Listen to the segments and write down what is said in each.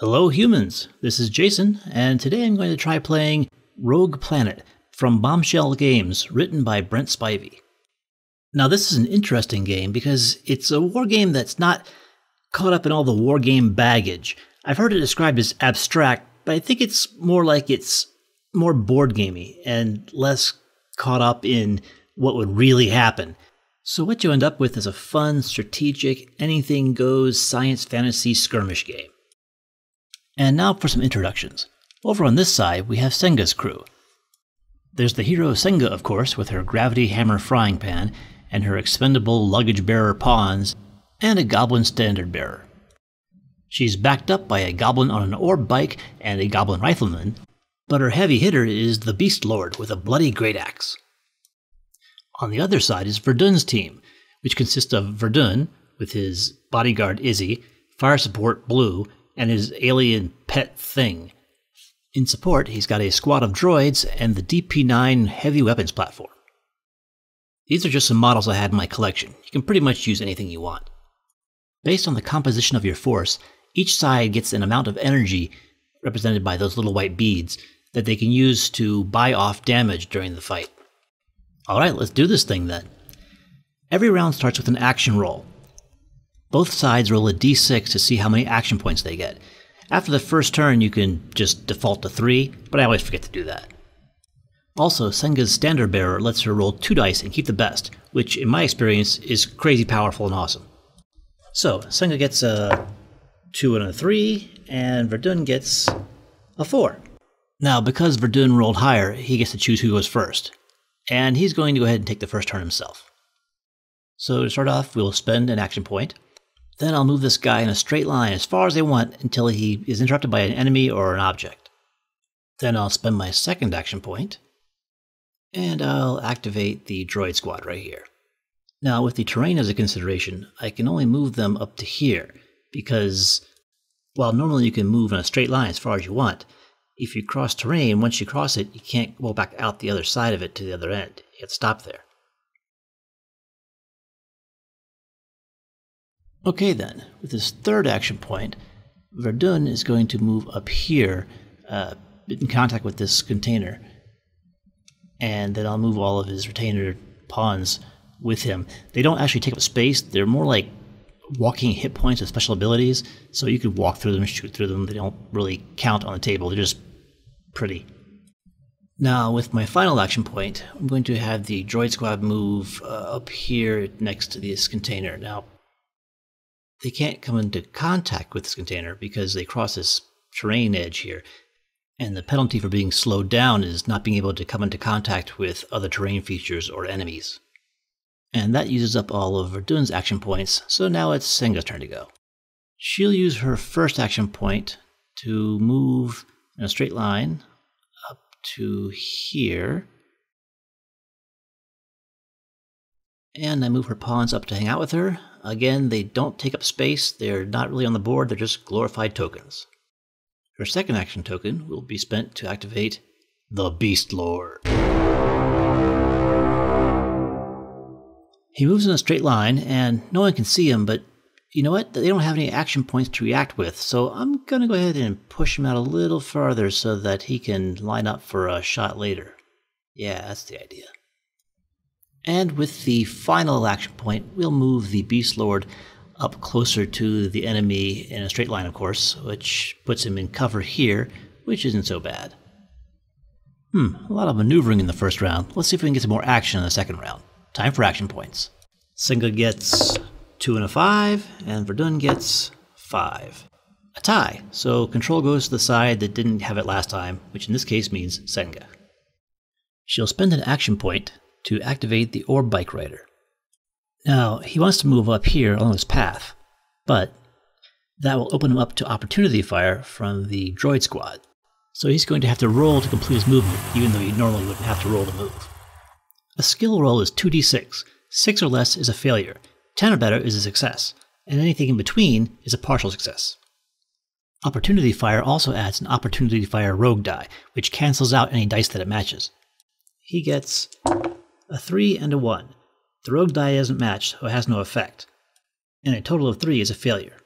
Hello humans, this is Jason, and today I'm going to try playing Rogue Planet from Bombshell Games, written by Brent Spivey. Now this is an interesting game because it's a war game that's not caught up in all the war game baggage. I've heard it described as abstract, but I think it's more like it's more board gamey and less caught up in what would really happen. So what you end up with is a fun, strategic, anything goes science fantasy skirmish game. And now for some introductions. Over on this side, we have Senga's crew. There's the hero Senga, of course, with her gravity hammer frying pan, and her expendable luggage bearer pawns, and a goblin standard bearer. She's backed up by a goblin on an orb bike and a goblin rifleman, but her heavy hitter is the Beast Lord with a bloody great axe. On the other side is Verdun's team, which consists of Verdun, with his bodyguard Izzy, fire support Blue, and his alien pet Thing. In support, he's got a squad of droids and the DP9 heavy weapons platform. These are just some models I had in my collection. You can pretty much use anything you want. Based on the composition of your force, each side gets an amount of energy, represented by those little white beads, that they can use to buy off damage during the fight. Alright, let's do this thing then. Every round starts with an action roll. Both sides roll a d6 to see how many action points they get. After the first turn, you can just default to 3, but I always forget to do that. Also, Senga's standard bearer lets her roll 2 dice and keep the best, which in my experience is crazy powerful and awesome. So, Senga gets a 2 and a 3, and Verdun gets a 4. Now, because Verdun rolled higher, he gets to choose who goes first. And he's going to go ahead and take the first turn himself. So to start off, we'll spend an action point. Then I'll move this guy in a straight line as far as I want until he is interrupted by an enemy or an object. Then I'll spend my second action point, and I'll activate the droid squad right here. Now with the terrain as a consideration, I can only move them up to here, because while normally you can move in a straight line as far as you want, if you cross terrain, once you cross it, you can't go back out the other side of it to the other end. You have to stop there. Okay then, with this third action point, Verdun is going to move up here in contact with this container. And then I'll move all of his retainer pawns with him. They don't actually take up space, they're more like walking hit points with special abilities, so you could walk through them, shoot through them, they don't really count on the table, they're just pretty. Now with my final action point, I'm going to have the droid squad move up here next to this container. Now, they can't come into contact with this container because they cross this terrain edge here, and the penalty for being slowed down is not being able to come into contact with other terrain features or enemies. And that uses up all of Verdun's action points, so now it's Senga's turn to go. She'll use her first action point to move in a straight line up to here. And I move her pawns up to hang out with her. Again, they don't take up space, they're not really on the board, they're just glorified tokens. Her second action token will be spent to activate the Beast Lord. He moves in a straight line, and no one can see him, but you know what? They don't have any action points to react with, so I'm going to go ahead and push him out a little farther so that he can line up for a shot later. Yeah, that's the idea. And with the final action point, we'll move the Beast Lord up closer to the enemy in a straight line, of course, which puts him in cover here, which isn't so bad. A lot of maneuvering in the first round. Let's see if we can get some more action in the second round. Time for action points. Senga gets 2 and a 5, and Verdun gets 5. A tie, so control goes to the side that didn't have it last time, which in this case means Senga. She'll spend an action point to activate the orb bike rider. Now, he wants to move up here along his path, but that will open him up to opportunity fire from the droid squad. So he's going to have to roll to complete his movement, even though he normally wouldn't have to roll to move. A skill roll is 2d6. 6 or less is a failure, 10 or better is a success, and anything in between is a partial success. Opportunity fire also adds an opportunity fire rogue die, which cancels out any dice that it matches. He gets a 3 and a 1. The rogue die isn't matched, so it has no effect. And a total of 3 is a failure.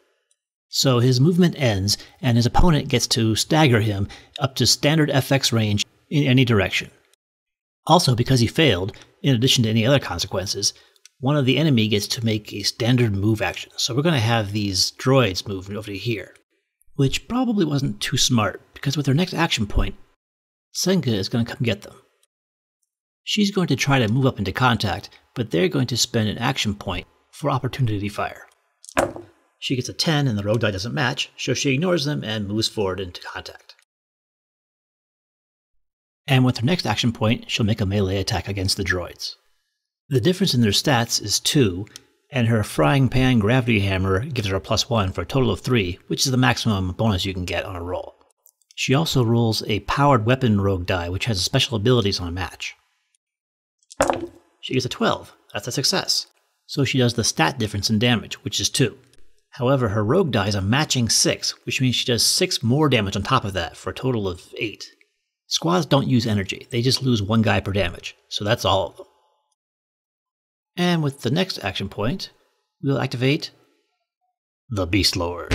So his movement ends, and his opponent gets to stagger him up to standard FX range in any direction. Also, because he failed, in addition to any other consequences, one of the enemy gets to make a standard move action. So we're going to have these droids move over to here, which probably wasn't too smart, because with her next action point, Senga is going to come get them. She's going to try to move up into contact, but they're going to spend an action point for opportunity fire. She gets a 10 and the rogue die doesn't match, so she ignores them and moves forward into contact. And with her next action point, she'll make a melee attack against the droids. The difference in their stats is 2, and her frying pan gravity hammer gives her a +1 for a total of 3, which is the maximum bonus you can get on a roll. She also rolls a powered weapon rogue die, which has special abilities on a match. She gets a 12. That's a success. So she does the stat difference in damage, which is 2. However, her rogue die is a matching 6, which means she does 6 more damage on top of that for a total of 8. Squads don't use energy, they just lose one guy per damage, so that's all of them. And with the next action point, we'll activate the Beast Lord.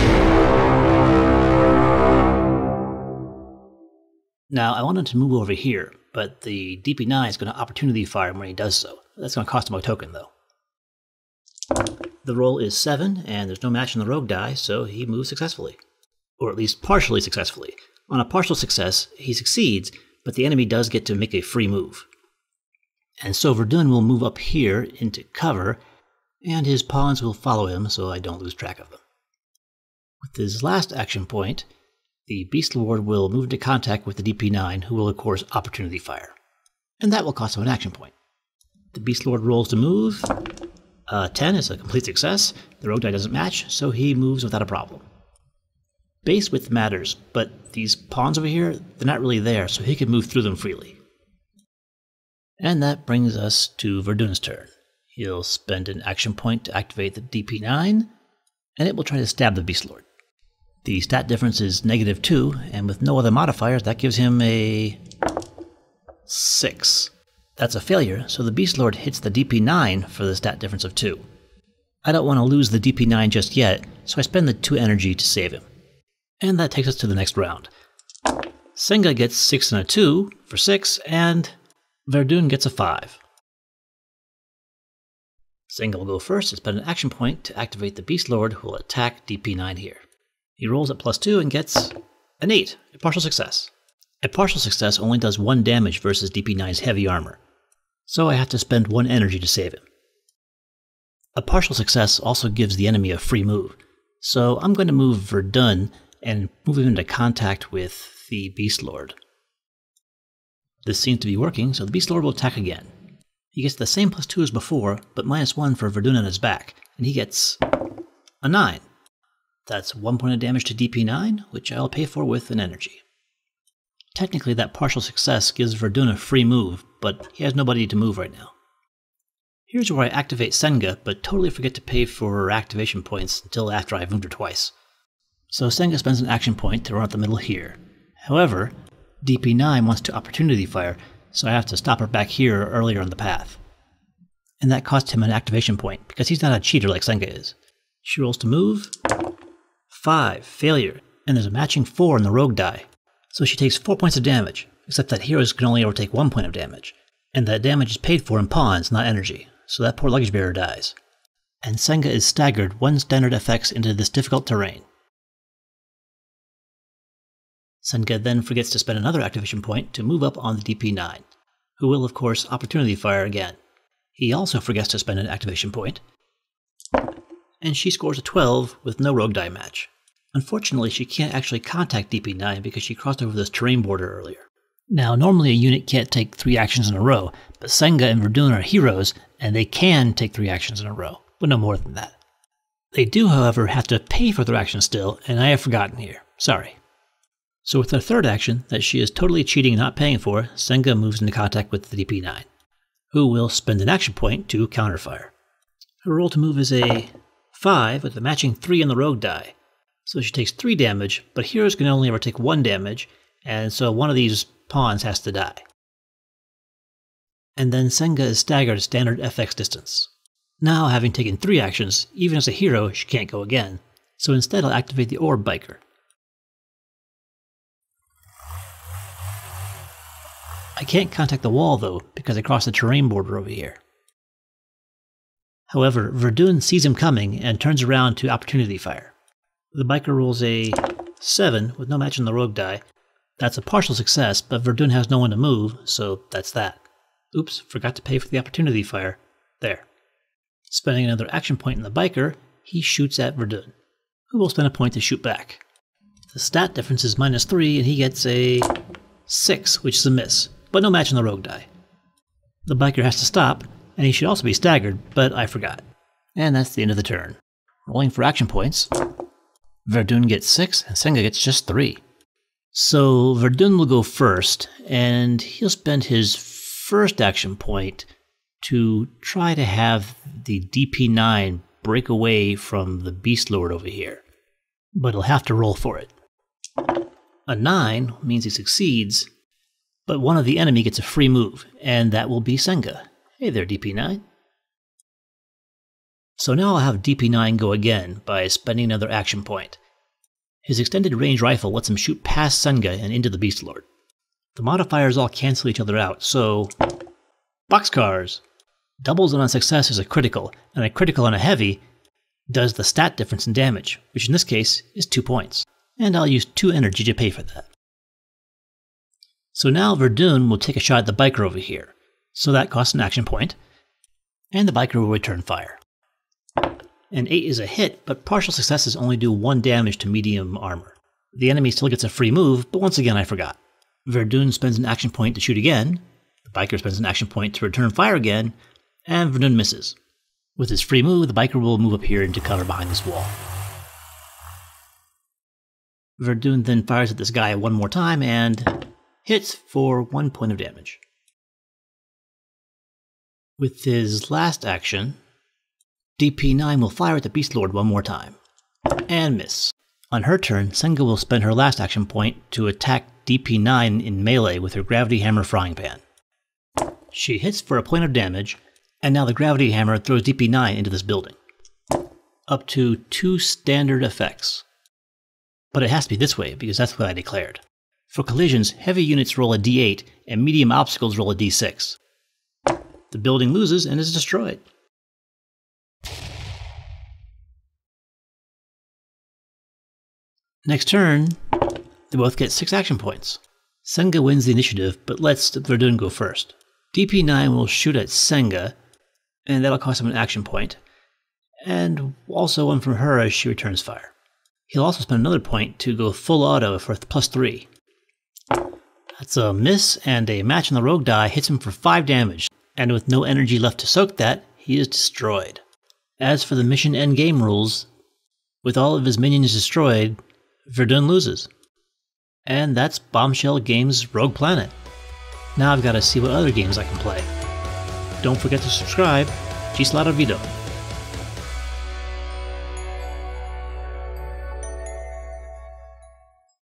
Now, I want him to move over here, but the DP9 is going to opportunity fire him when he does so. That's going to cost him a token, though. The roll is 7, and there's no match in the rogue die, so he moves successfully. Or at least partially successfully. On a partial success, he succeeds, but the enemy does get to make a free move. And so Verdun will move up here into cover, and his pawns will follow him so I don't lose track of them. With his last action point, the Beast Lord will move into contact with the DP9, who will of course opportunity fire. And that will cost him an action point. The Beast Lord rolls to move. 10 is a complete success. The rogue die doesn't match, so he moves without a problem. Base width matters, but these pawns over here, they're not really there, so he can move through them freely. And that brings us to Verdun's turn. He'll spend an action point to activate the DP9, and it will try to stab the Beast Lord. The stat difference is -2, and with no other modifiers, that gives him a 6. That's a failure, so the Beast Lord hits the DP9 for the stat difference of 2. I don't want to lose the DP9 just yet, so I spend the 2 energy to save him. And that takes us to the next round. Senga gets 6 and a 2 for 6, and Verdun gets a 5. Senga will go first and spend an action point to activate the Beast Lord, who will attack DP9 here. He rolls at +2 and gets an 8, a partial success. A partial success only does 1 damage versus DP9's heavy armor, so I have to spend 1 energy to save him. A partial success also gives the enemy a free move, so I'm going to move Verdun and move him into contact with the Beast Lord. This seems to be working, so the Beast Lord will attack again. He gets the same +2 as before, but -1 for Verdun on his back, and he gets a 9. That's 1 point of damage to DP9, which I'll pay for with an energy. Technically, that partial success gives Verdun a free move, but he has nobody to move right now. Here's where I activate Senga, but totally forget to pay for her activation points until after I've moved her twice. So Senga spends an action point to run up the middle here. However, DP9 wants to opportunity fire, so I have to stop her back here earlier on the path. And that costs him an activation point, because he's not a cheater like Senga is. She rolls to move. 5, failure, and there's a matching 4 in the rogue die. So she takes 4 points of damage, except that heroes can only ever take 1 point of damage. And that damage is paid for in pawns, not energy, so that poor luggage bearer dies. And Senga is staggered 1 standard FX into this difficult terrain. Senga then forgets to spend another activation point to move up on the DP9, who will of course opportunity fire again. He also forgets to spend an activation point, and she scores a 12 with no rogue die match. Unfortunately, she can't actually contact DP9 because she crossed over this terrain border earlier. Now, normally a unit can't take 3 actions in a row, but Senga and Verdun are heroes, and they can take 3 actions in a row, but no more than that. They do, however, have to pay for their actions still, and I have forgotten here. Sorry. So with her third action, that she is totally cheating and not paying for, Senga moves into contact with the DP9, who will spend an action point to counterfire. Her roll to move is a 5 with a matching 3 in the rogue die. So she takes 3 damage, but heroes can only ever take 1 damage, and so one of these pawns has to die. And then Senga is staggered standard FX distance. Now, having taken 3 actions, even as a hero, she can't go again, So instead I'll activate the Orb Biker. I can't contact the wall though, because I crossed the terrain border over here. However, Verdun sees him coming and turns around to Opportunity Fire. The biker rolls a 7 with no match on the rogue die. That's a partial success, but Verdun has no one to move, so that's that. Oops, forgot to pay for the Opportunity Fire. There. Spending another action point in the biker, he shoots at Verdun, who will spend a point to shoot back. The stat difference is -3, and he gets a 6, which is a miss, but no match on the rogue die. The biker has to stop, and he should also be staggered, but I forgot. And that's the end of the turn. Rolling for action points. Verdun gets 6, and Senga gets just 3. So Verdun will go first, and he'll spend his first action point to try to have the DP9 break away from the Beast Lord over here. But he'll have to roll for it. A 9 means he succeeds, but one of the enemy gets a free move, and that will be Senga. Hey there, DP9. So now I'll have DP9 go again by spending another action point. His extended range rifle lets him shoot past Senga and into the Beast Lord. The modifiers all cancel each other out, so... Boxcars! Doubles on a success is a critical, and a critical on a heavy does the stat difference in damage, which in this case is 2 points. And I'll use 2 energy to pay for that. So now Verdun will take a shot at the biker over here. So that costs an action point, and the biker will return fire. An 8 is a hit, but partial successes only do 1 damage to medium armor. The enemy still gets a free move, but once again I forgot. Verdun spends an action point to shoot again, the biker spends an action point to return fire again, and Verdun misses. With his free move, the biker will move up here into cover behind this wall. Verdun then fires at this guy one more time and hits for 1 point of damage. With his last action, DP9 will fire at the Beast Lord one more time, and miss. On her turn, Senga will spend her last action point to attack DP9 in melee with her Gravity Hammer Frying Pan. She hits for a point of damage, and now the Gravity Hammer throws DP9 into this building. Up to 2 standard effects. But it has to be this way, because that's what I declared. For collisions, heavy units roll a D8, and medium obstacles roll a D6. The building loses and is destroyed. Next turn, they both get 6 action points. Senga wins the initiative, but lets Verdun go first. DP9 will shoot at Senga, and that'll cost him an action point, and also one from her as she returns fire. He'll also spend another point to go full auto for +3. That's a miss, and a match on the rogue die hits him for 5 damage, and with no energy left to soak that, he is destroyed. As for the mission endgame rules, with all of his minions destroyed, Verdun loses. And that's Bombshell Games' Rogue Planet. Now I've got to see what other games I can play. Don't forget to subscribe. Gisela Vido.